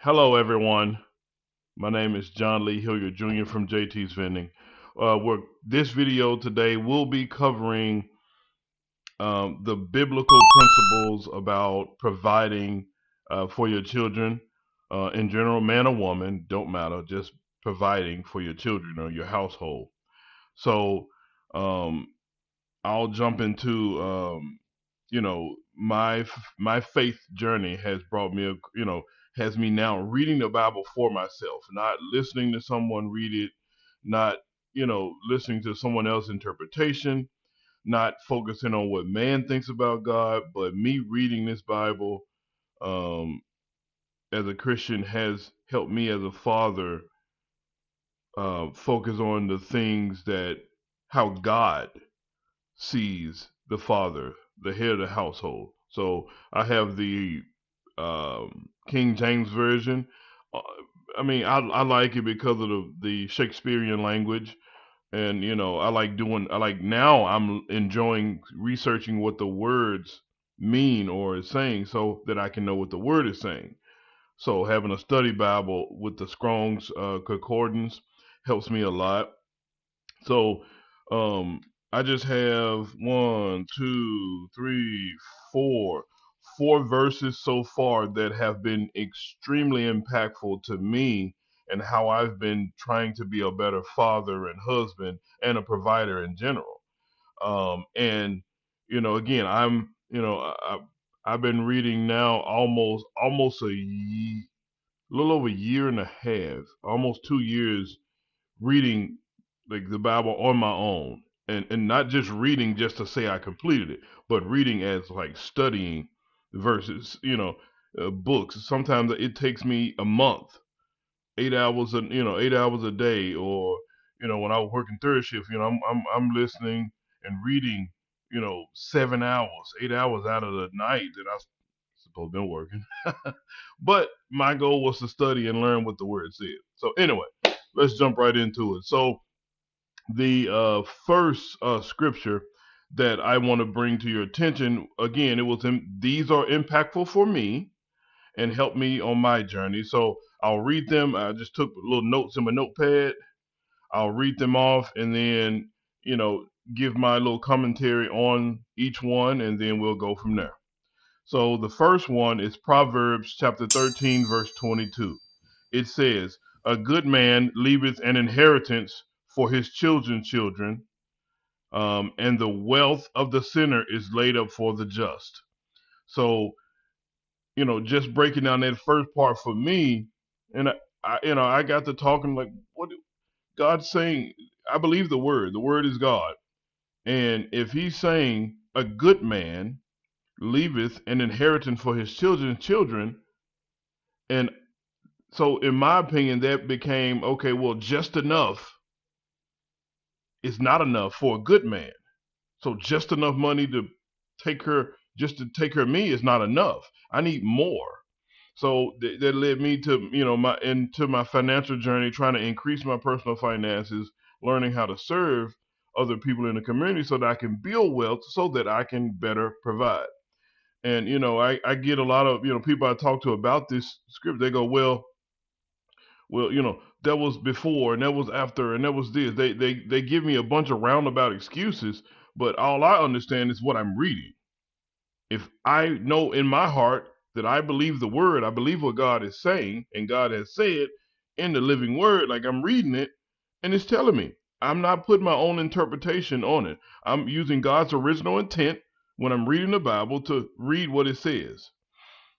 Hello, everyone. My name is John Lee Hilliard Jr. from JT's Vending. This video today will be covering the biblical principles about providing for your children in general, man or woman, don't matter, just providing for your children or your household. So um, I'll jump into my faith journey has brought me has me now reading the Bible for myself, not listening to someone read it, not listening to someone else's interpretation, not focusing on what man thinks about God, but me reading this Bible um, as a Christian has helped me as a father focus on the things that how God sees the father, the head of the household. So I have the King James version. Uh, I like it because of the Shakespearean language, and I like now I'm enjoying researching what the words mean or is saying, so that I can know what the word is saying. So having a study Bible with the Strong's concordance helps me a lot. So um, I just have one, two, three, four verses so far that have been extremely impactful to me and how I've been trying to be a better father and husband and a provider in general. And again, I've been reading now almost a little over a year and a half, almost 2 years reading like the Bible on my own, and not just reading just to say I completed it, but reading as like studying verses, books. Sometimes it takes me a month, 8 hours, 8 hours a day, or when I was working third shift, I'm listening and reading, 7 hours, 8 hours out of the night that I supposed to been working. But my goal was to study and learn what the word said. So anyway, let's jump right into it. So the first scripture that I want to bring to your attention again, these are impactful for me and help me on my journey. So I'll read them. I just took little notes in my notepad. I'll read them off and then you know give my little commentary on each one, and then we'll go from there. So the first one is Proverbs chapter 13, verse 22. It says, "A good man leaveth an inheritance for his children's children, and the wealth of the sinner is laid up for the just." So, just breaking down that first part for me, and I got to talking like, what God's saying. I believe the word. The word is God, and if He's saying a good man leaveth an inheritance for his children's children, and so in my opinion, that became okay. Well, just enough is not enough for a good man. So just enough money to take care of me is not enough. I need more. So that led me to my financial journey, trying to increase my personal finances, learning how to serve other people in the community so that I can build wealth so that I can better provide. And I get a lot of people I talk to about this script. They go, well, that was before and that was after and that was this. They give me a bunch of roundabout excuses, but all I understand is what I'm reading. If I know in my heart that I believe the word, I believe what God is saying, and God has said in the living word, like I'm reading it, and it's telling me. I'm not putting my own interpretation on it. I'm using God's original intent when I'm reading the Bible to read what it says.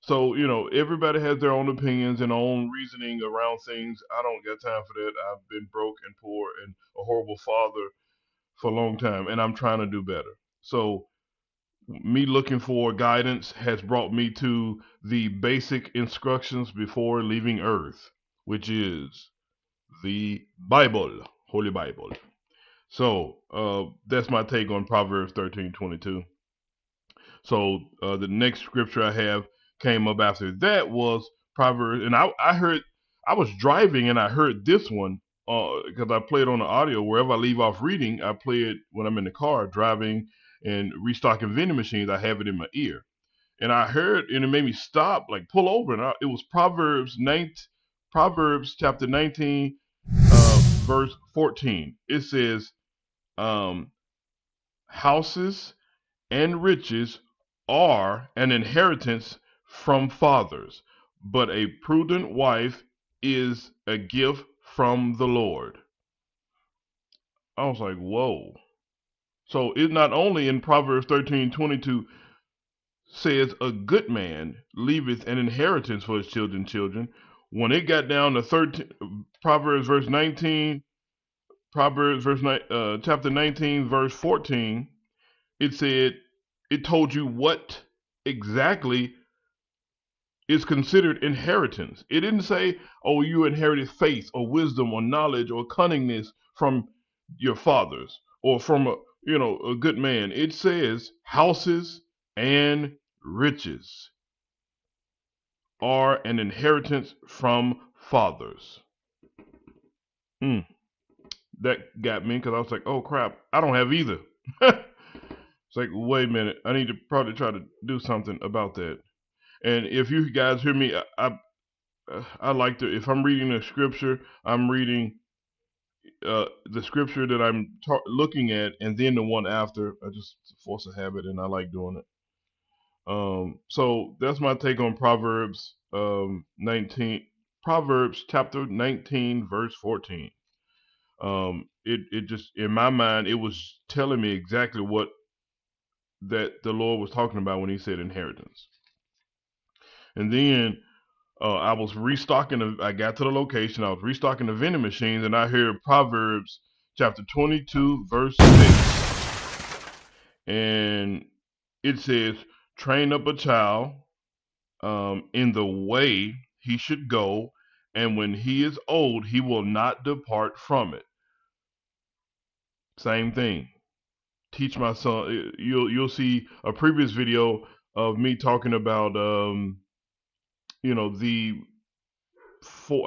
So, everybody has their own opinions and own reasoning around things. I don't got time for that. I've been broke and poor and a horrible father for a long time, and I'm trying to do better. So, me looking for guidance has brought me to the basic instructions before leaving Earth, which is the Bible, Holy Bible. So, that's my take on Proverbs 13:22. So the next scripture I have came up after that was Proverbs, and I heard I was driving and I heard this one because I play it on the audio wherever I leave off reading. I play it when I'm in the car driving and restocking vending machines. I have it in my ear, and I heard, and it made me stop, like pull over, and it was Proverbs chapter 19, verse 14. It says, um, "Houses and riches are an inheritance from fathers, but a prudent wife is a gift from the Lord." I was like, whoa. So it not only in Proverbs 13:22 says a good man leaveth an inheritance for his children. When it got down to 13, Proverbs verse 19, chapter 19 verse 14, it said, it told you what exactly is considered inheritance. It didn't say, oh, you inherited faith or wisdom or knowledge or cunningness from your fathers or from a good man. It says houses and riches are an inheritance from fathers. That got me because I was like, oh crap, I don't have either. It's like, wait a minute, I need to probably try to do something about that. And if you guys hear me, I like to, if I'm reading a scripture, I'm reading the scripture that I'm looking at, and then the one after. I just force a habit, and I like doing it. So that's my take on Proverbs 19, Proverbs chapter 19, verse 14. It just, in my mind, it was telling me exactly what that the Lord was talking about when He said inheritance. And then I was restocking. I got to the location. I was restocking the vending machines, and I heard Proverbs chapter 22, verse 6, and it says, "Train up a child in the way he should go, and when he is old, he will not depart from it." Same thing. Teach my son. You'll see a previous video of me talking about the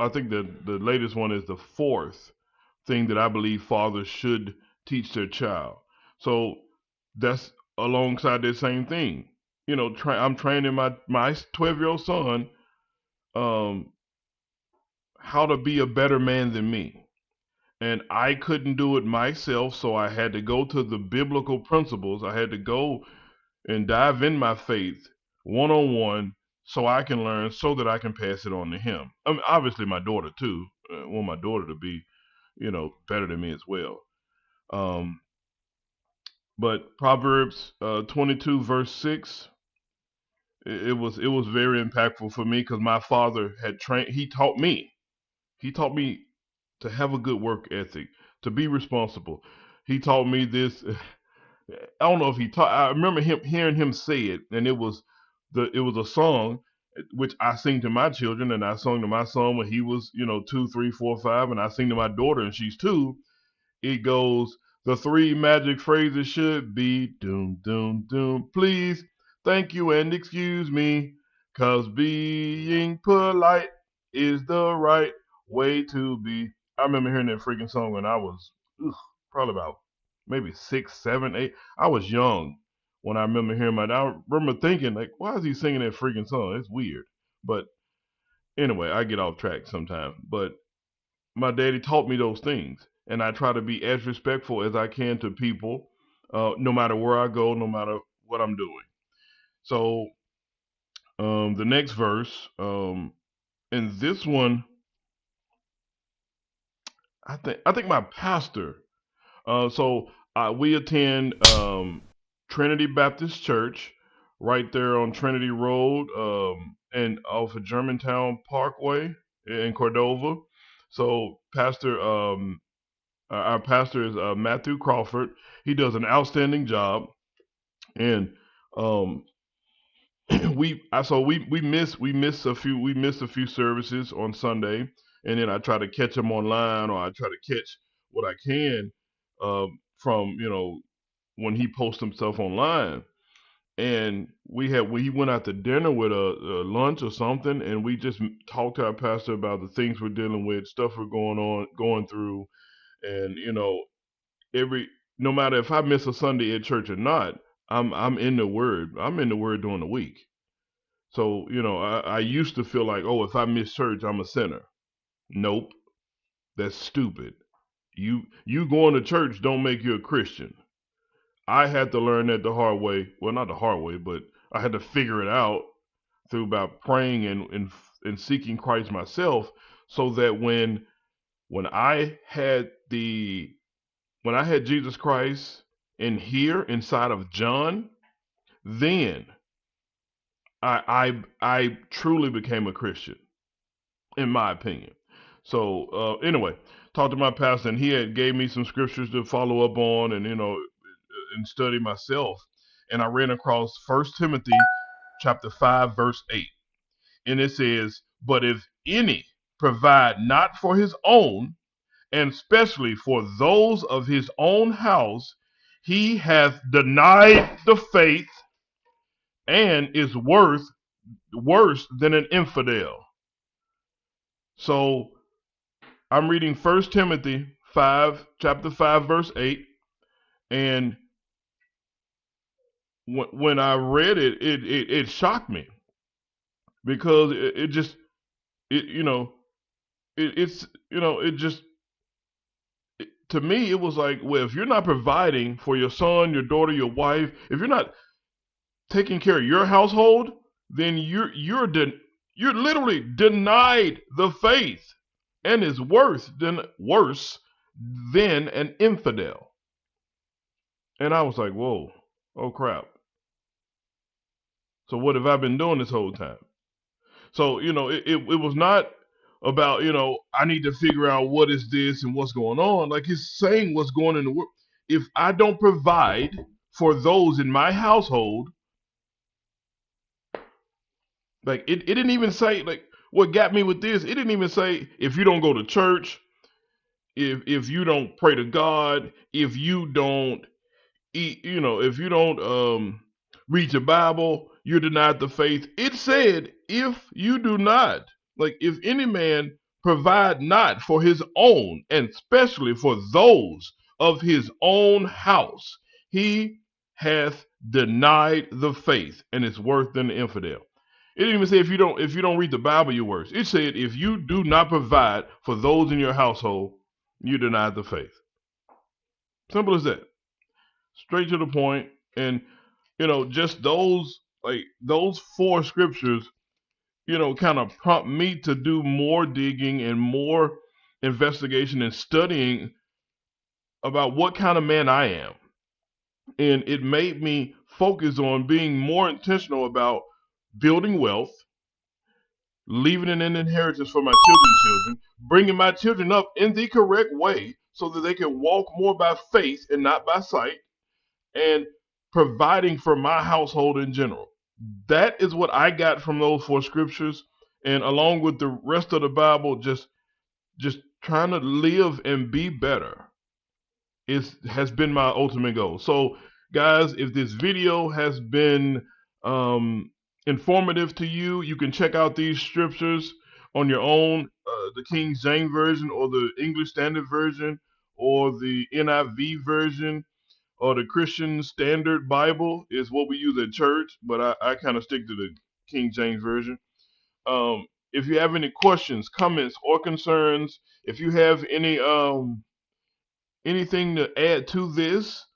I think the latest one is the fourth thing that I believe fathers should teach their child. So that's alongside that same thing. I'm training my 12-year-old son um, how to be a better man than me. And I couldn't do it myself, so I had to go to the biblical principles. I had to go and dive in my faith one on one so I can learn so that I can pass it on to him. I mean, obviously, my daughter, too. I want my daughter to be, better than me as well. Um, but Proverbs 22, verse 6, it was very impactful for me because my father had trained, he taught me to have a good work ethic, to be responsible. He taught me this. I don't know if he taught. I remember hearing him say it, and it was a song which I sing to my children, and I sung to my son when he was 2, 3, 4, 5, and I sing to my daughter, and she's 2. It goes, the three magic phrases should be doom, doom, doom, please, thank you, and excuse me, 'cause being polite is the right way to be. I remember hearing that freaking song when I was probably about maybe 6, 7, 8. I was young when I remember hearing I remember thinking, like, why is he singing that freaking song? It's weird. But anyway, I get off track sometimes. But my daddy taught me those things, and I try to be as respectful as I can to people, no matter where I go, no matter what I'm doing. So the next verse, and this one, I think my pastor. We attend Trinity Baptist Church right there on Trinity Road, and off of Germantown Parkway in Cordova. So our pastor is Matthew Crawford. He does an outstanding job, and um, we missed a few services on Sunday, and then I try to catch them online, or I try to catch what I can from when he posts himself online. And he went out to dinner with a lunch or something, and we just talked to our pastor about the things we're dealing with, stuff we're going through, and every no matter if I miss a Sunday at church or not, I'm in the Word. I'm in the Word during the week. So, I used to feel like, oh, if I miss church, I'm a sinner. Nope, that's stupid. You going to church don't make you a Christian. I had to learn that the hard way. Well, not the hard way, but I had to figure it out through about praying and seeking Christ myself, so that when I had Jesus Christ in here inside of John, then I truly became a Christian, in my opinion. So anyway, talked to my pastor, and he had gave me some scriptures to follow up on, and and study myself. And I ran across 1 Timothy chapter 5 verse 8, and it says, "But if any provide not for his own, and especially for those of his own house, he hath denied the faith and is worse than an infidel." So I'm reading 1 Timothy 5, chapter 5, verse 8, and when I read it, it shocked me, because it just it you know it's it just to me it was like, well, if you're not providing for your son, your daughter, your wife, if you're not taking care of your household, then you're literally denied the faith, and is worse than an infidel. And I was like, whoa, oh crap. So what have I been doing this whole time? So it was not about I need to figure out what is this and what's going on. Like, he's saying what's going on in the world. If I don't provide for those in my household, like it didn't even say, like, what got me with this. It didn't even say if you don't go to church, if you don't pray to God, if you don't eat, if you don't read your Bible, you're denied the faith. It said, if you do not, like, if any man provide not for his own, and especially for those of his own house, he hath denied the faith, and is worse than the infidel. It didn't even say if you don't read the Bible, you're worse. It said if you do not provide for those in your household, you deny the faith. Simple as that. Straight to the point. And just those four scriptures, kind of prompt me to do more digging and more investigation and studying about what kind of man I am. And it made me focus on being more intentional about building wealth, leaving an inheritance for my children's children, bringing my children up in the correct way so that they can walk more by faith and not by sight, and providing for my household in general. That is what I got from those four scriptures, and along with the rest of the Bible, just trying to live and be better has been my ultimate goal. So, guys, if this video has been informative to you, you can check out these scriptures on your own, the King James version, or the English Standard Version, or the NIV version, or the Christian Standard Bible is what we use at church, but I kind of stick to the King James Version. If you have any questions, comments, or concerns, if you have anything to add to this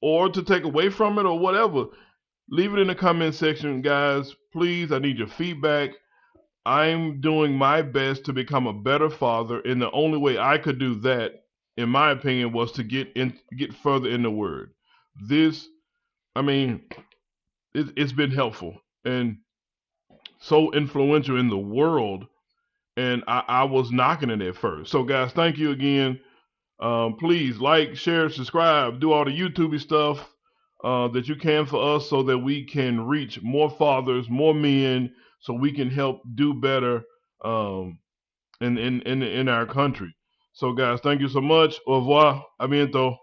or to take away from it or whatever, leave it in the comment section, guys. Please, I need your feedback. I'm doing my best to become a better father, and the only way I could do that, in my opinion, was to get further in the Word. This, I mean, it's been helpful and so influential in the world, and I was knocking it at first. So, guys, thank you again. Please like, share, subscribe, do all the YouTube stuff that you can for us, so that we can reach more fathers, more men, so we can help do better in our country. So, guys, thank you so much. Au revoir. A bientôt.